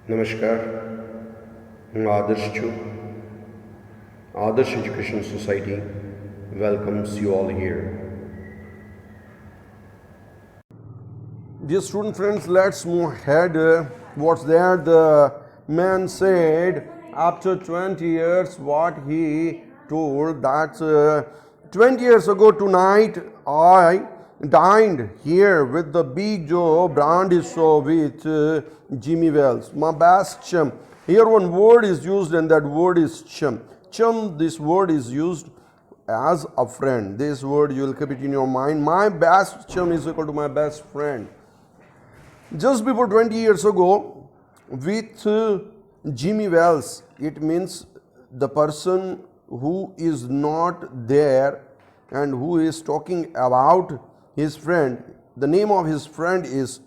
નમસ્કાર, હું આદર્શ છું. Adarsh Education Society welcomes you all here. Dear student friends, let's move ahead. What's there? The man said after 20 years what he told that 20 years ago tonight I dined here with the big Joe brandy show with Jimmy Wells, my best chum. Here one word is used and that word is chum. Chum, this word is used as a friend. This word you will keep it in your mind. My best chum is equal to my best friend. Just before 20 years ago, with Jimmy Wells, it means the person who is not there and who is talking about his friend. The name of his friend is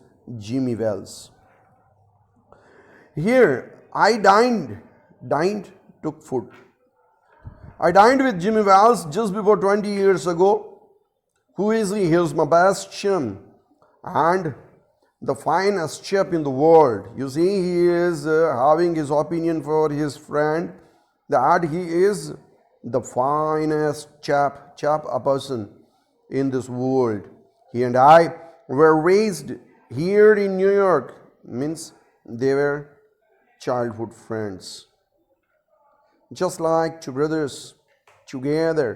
Jimmy Wells. Here, I dined, took food. I dined with Jimmy Wells just before 20 years ago. Who is he? He is my best chum and the finest chap in the world. You see, he is having his opinion for his friend that he is the finest chap, a person in this world. He and I were raised here in New York, means they were childhood friends. Just like two brothers together.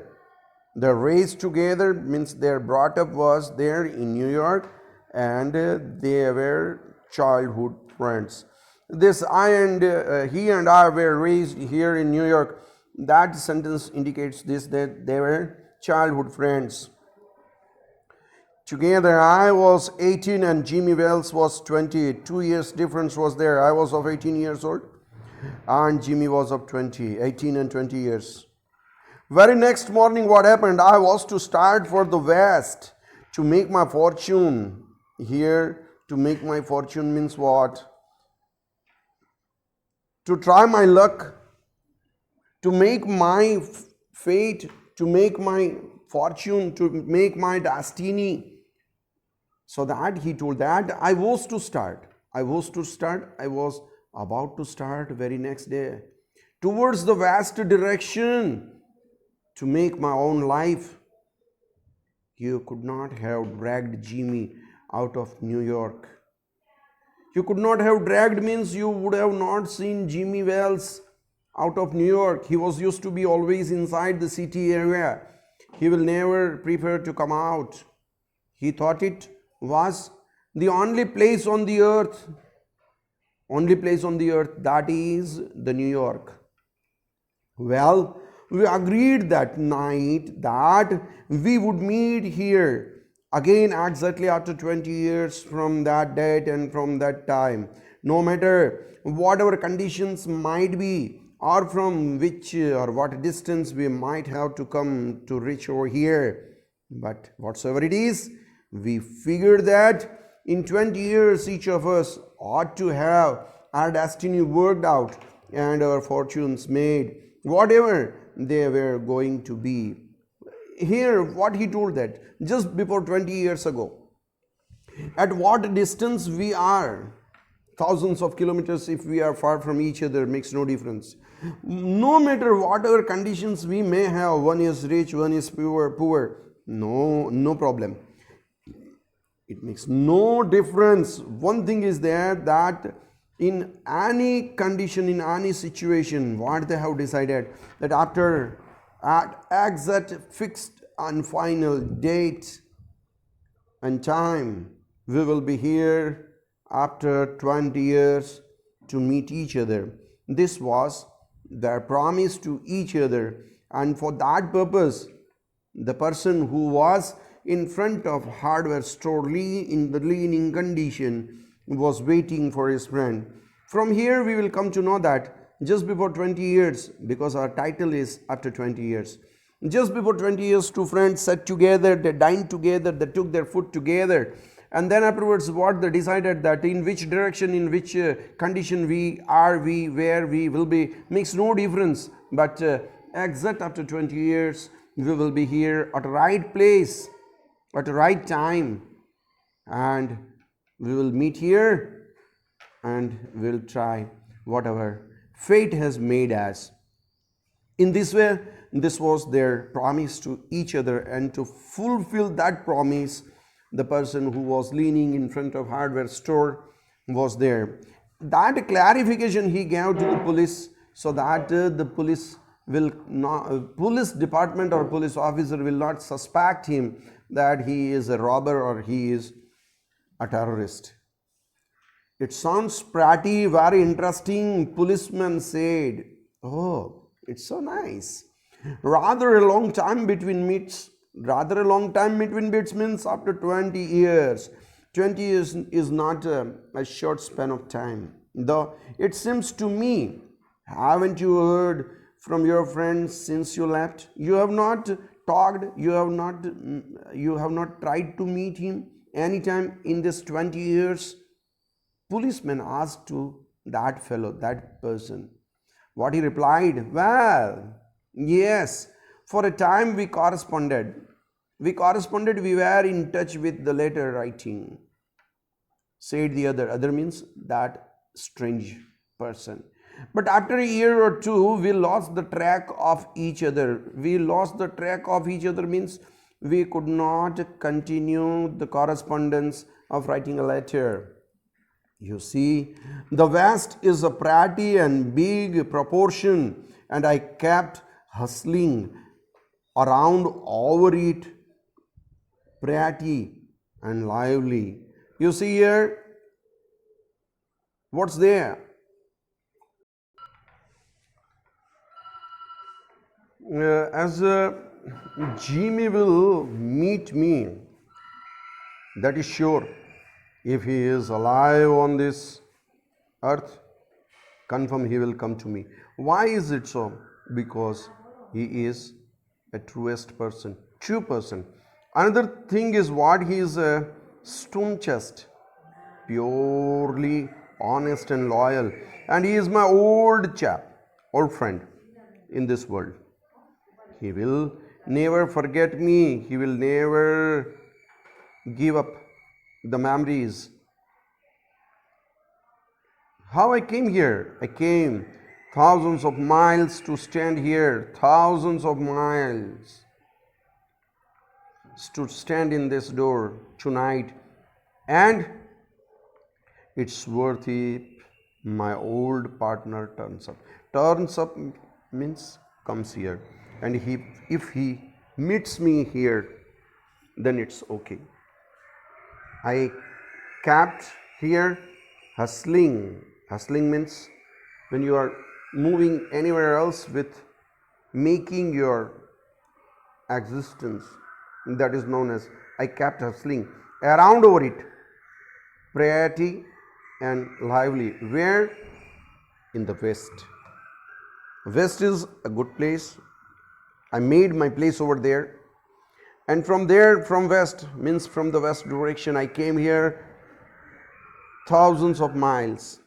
They're raised together, means their brought up was there in New York and they were childhood friends. This he and I were raised here in New York. That sentence indicates this, that they were childhood friends. Together I was 18 and Jimmy Wells was 20. 2 years difference was there. I was of 18 years old and Jimmy was of 20, 18 and 20 years. Very next morning what happened? I was to start for the West to make my fortune. Here, to make my fortune means what? To try my luck, to make my fate, to make my fortune, to make my destiny. So that he told that I was to start. I was about to start very next day towards the West direction to make my own life. You could not have dragged Jimmy out of New York. You could not have dragged means you would have not seen Jimmy Wells out of New York. He was used to be always inside the city area. He will never prefer to come out. He thought it was the only place on the earth, that is the New York. Well, we agreed that night that we would meet here again exactly after 20 years from that date and from that time. No matter whatever conditions might be or from which or what distance we might have to come to reach over here. But whatsoever it is, we figured that in 20 years each of us ought to have our destiny worked out and our fortunes made, whatever they were going to be. Here what he told that just before 20 years ago, at what distance we are, thousands of kilometers, if we are far from each other, makes no difference. No matter whatever conditions we may have, one is rich, one is poor, no problem. It makes no difference. One thing is there, that in any condition, in any situation, what they have decided, that after at exact fixed and final date and time, we will be here after 20 years to meet each other. This was their promise to each other, and for that purpose, the person who was in front of hardware store in the leaning condition was waiting for his friend. From here we will come to know that just before 20 years, because our title is after 20 years, just before 20 years, two friends sat together, they dined together, they took their food together, and then afterwards what they decided, that in which direction, in which condition we are, where we will be, makes no difference, but exact after 20 years we will be here at the right place, at the right time, and we will meet here and we'll try whatever fate has made us. In this way, this was their promise to each other, and to fulfill that promise, the person who was leaning in front of hardware store was there. That clarification he gave to the police, so that the police will not, police department or police officer will not suspect him that he is a robber or he is a terrorist. It sounds pretty, very interesting, policeman said. Oh, it's so nice. Rather a long time between meets. Rather a long time between beats means after 20 years. 20 years is not a short span of time. Though it seems to me, haven't you heard from your friends since you left? You have not talked, you have not tried to meet him anytime in this 20 years. Policeman asked to that fellow, that person. What he replied? Well, yes, for a time we corresponded. We were in touch with the letter writing, said the other. Other means that strange person. But after a year or two, we lost the track of each other. We lost the track of each other means we could not continue the correspondence of writing a letter. You see, the West is a pretty and big proportion, and I kept hustling around over it, pretty and lively. You see here, what's there? As Jimmy will meet me, that is sure. If he is alive on this earth, confirm he will come to me. Why is it so? Because he is a truest person, true person. Another thing is what he is a stone chest, purely honest and loyal, and he is my old chap, old friend in this world. He will never forget me. He will never give up the memories. How I came here? I came thousands of miles to stand here, thousands of miles to stand in this door tonight, and it's worth it. My old partner turns up. Turns up means comes here, and if he meets me here, then it's okay. I kept here hustling. Hustling means when you are moving anywhere else with making your existence, that is known as I kept hustling around over it, pretty and lively. Where? In the West. West is a good place. I made my place over there. And from there, from West, means from the West direction, I came here thousands of miles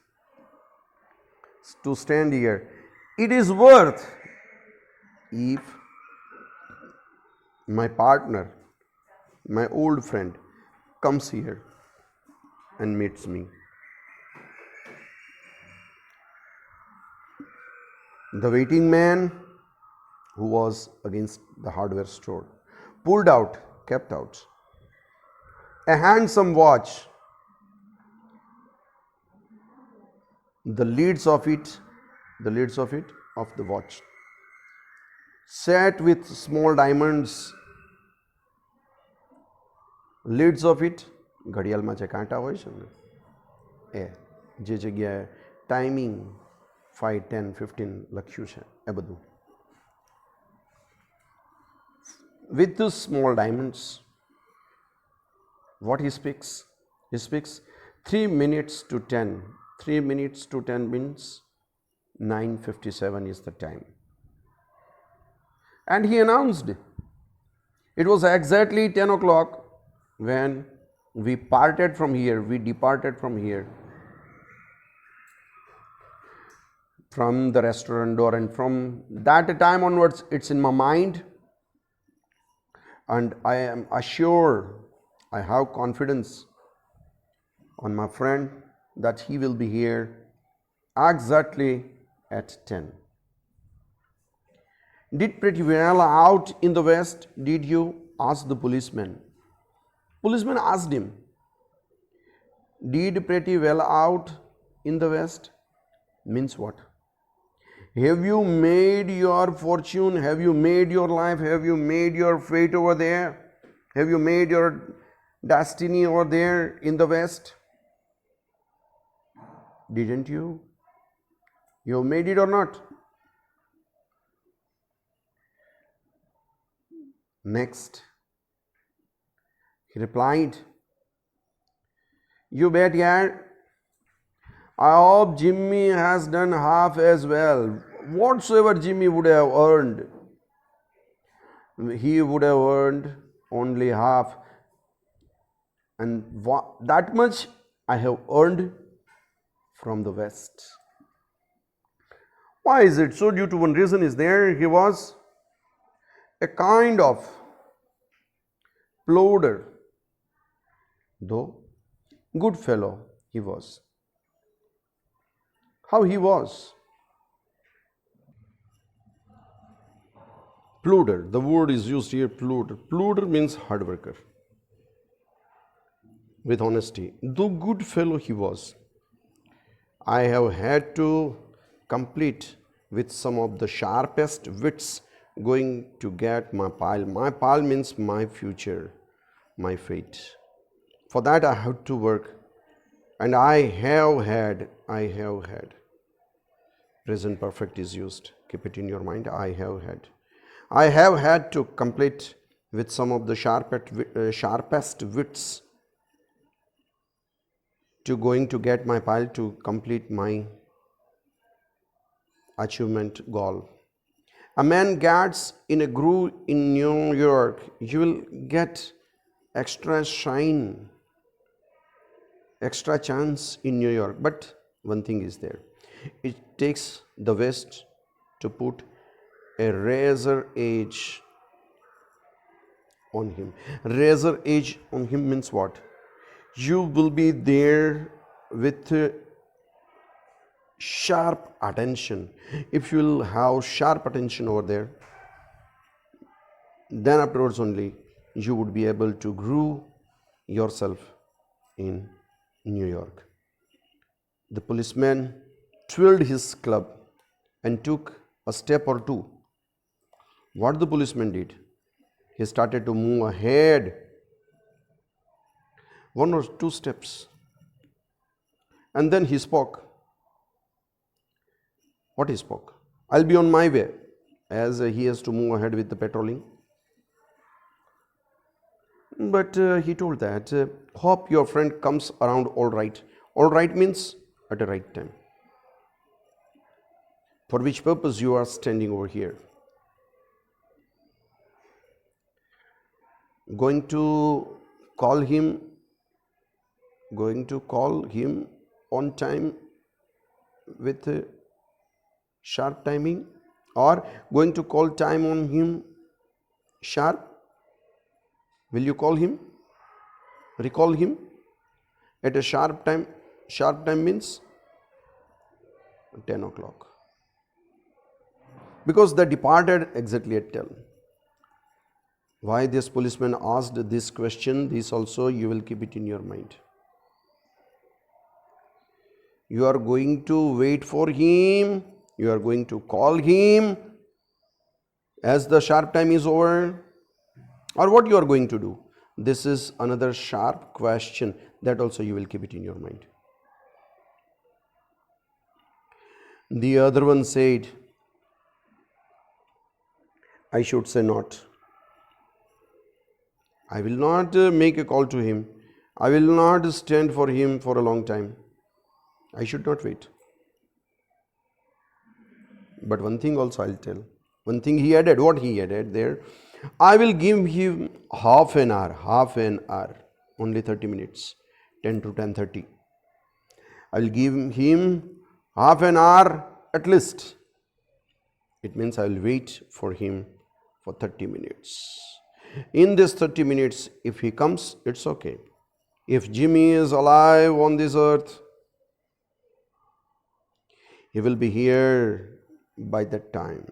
to stand here. It is worth if my partner, my old friend, comes here and meets me. The waiting man who was against the hardware store pulled out, kept out a handsome watch. The lids of the watch, set with small diamonds. Lids of it, ઘડિયાળમાં જે કાંટા હોય છે ને એ જે જગ્યાએ timing 5, 10, 15 લખ્યું છે એ બધું. With those small diamonds, what he speaks? He speaks 3 minutes to 10. 3 minutes to 10 means 9:57 is the time. And he announced it was exactly 10 o'clock when we parted from here, we departed from here, from the restaurant door, and from that time onwards it's in my mind, and I am assured, I have confidence on my friend that he will be here exactly at 10. Did pretty well out in the west, did you? Asked the policeman. Policeman asked him, did pretty well out in the west? Means what? Have you made your fortune? Have you made your life? Have you made your fate over there? Have you made your destiny over there in the west? Didn't you? You made it or not? Next, he replied, you bet, yeah. I hope Jimmy has done half as well. Whatsoever Jimmy would have earned, he would have earned only half. And that much I have earned from the west. Why is it so? Due to one reason is there. He was a kind of plodder, though good fellow he was. How he was? Plodder, the word is used here, plodder. Plodder means hard worker, with honesty. Though good fellow he was, I have had to complete with some of the sharpest wits going to get my pile. My pile means my future, my fate. For that I have to work, and I have had. Present perfect is used. Keep it in your mind. I have had to complete with some of the sharpest wits to going to get my pile to complete my achievement goal. A man gets in a groove in New York, you will get extra shine, extra chance in New York. But one thing is there. It takes the West to put a razor edge on him. Razor edge on him means what? You will be there with sharp attention. If you will have sharp attention over there, then afterwards only you would be able to grow yourself in New York. The policeman twirled his club and took a step or two. What the policeman did? He started to move ahead 1 or 2 steps, and then he spoke. What he spoke? I'll be on my way, as he has to move ahead with the patrolling. But he told that, hope your friend comes around all right. All right means at the right time. For which purpose you are standing over here? Going to call him on time with sharp timing, or going to call time on him sharp? Will you call him? Recall him at a sharp time? Sharp time means 10 o'clock. Because they departed exactly at 10. Why this policeman asked this question, this also you will keep it in your mind. You are going to wait for him, you are going to call him as the sharp time is over, or what you are going to do? This is another sharp question, that also you will keep it in your mind. The other one said, I should say not. I will not make a call to him. I will not stand for him for a long time. I should not wait. But one thing also I'll tell. One thing he added, what he added there, I will give him half an hour, only 30 minutes, 10 to 10:30. I will give him half an hour at least. It means I will wait for him for 30 minutes. In this 30 minutes, if he comes, it's okay. If Jimmy is alive on this earth, He will be here by that time.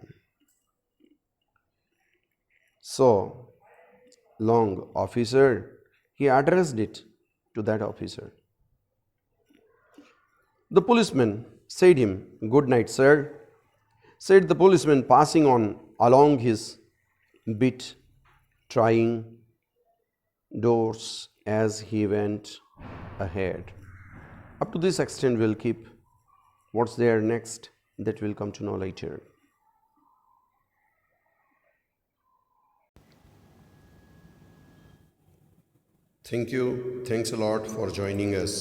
So, long officer, he addressed it to that officer. The policeman said him, "Good night, sir," said the policeman, passing on along his beat, trying doors as he went ahead. Up to this extent, we'll keep. What's there next? That we'll come to know later. Thank you. Thanks a lot for joining us.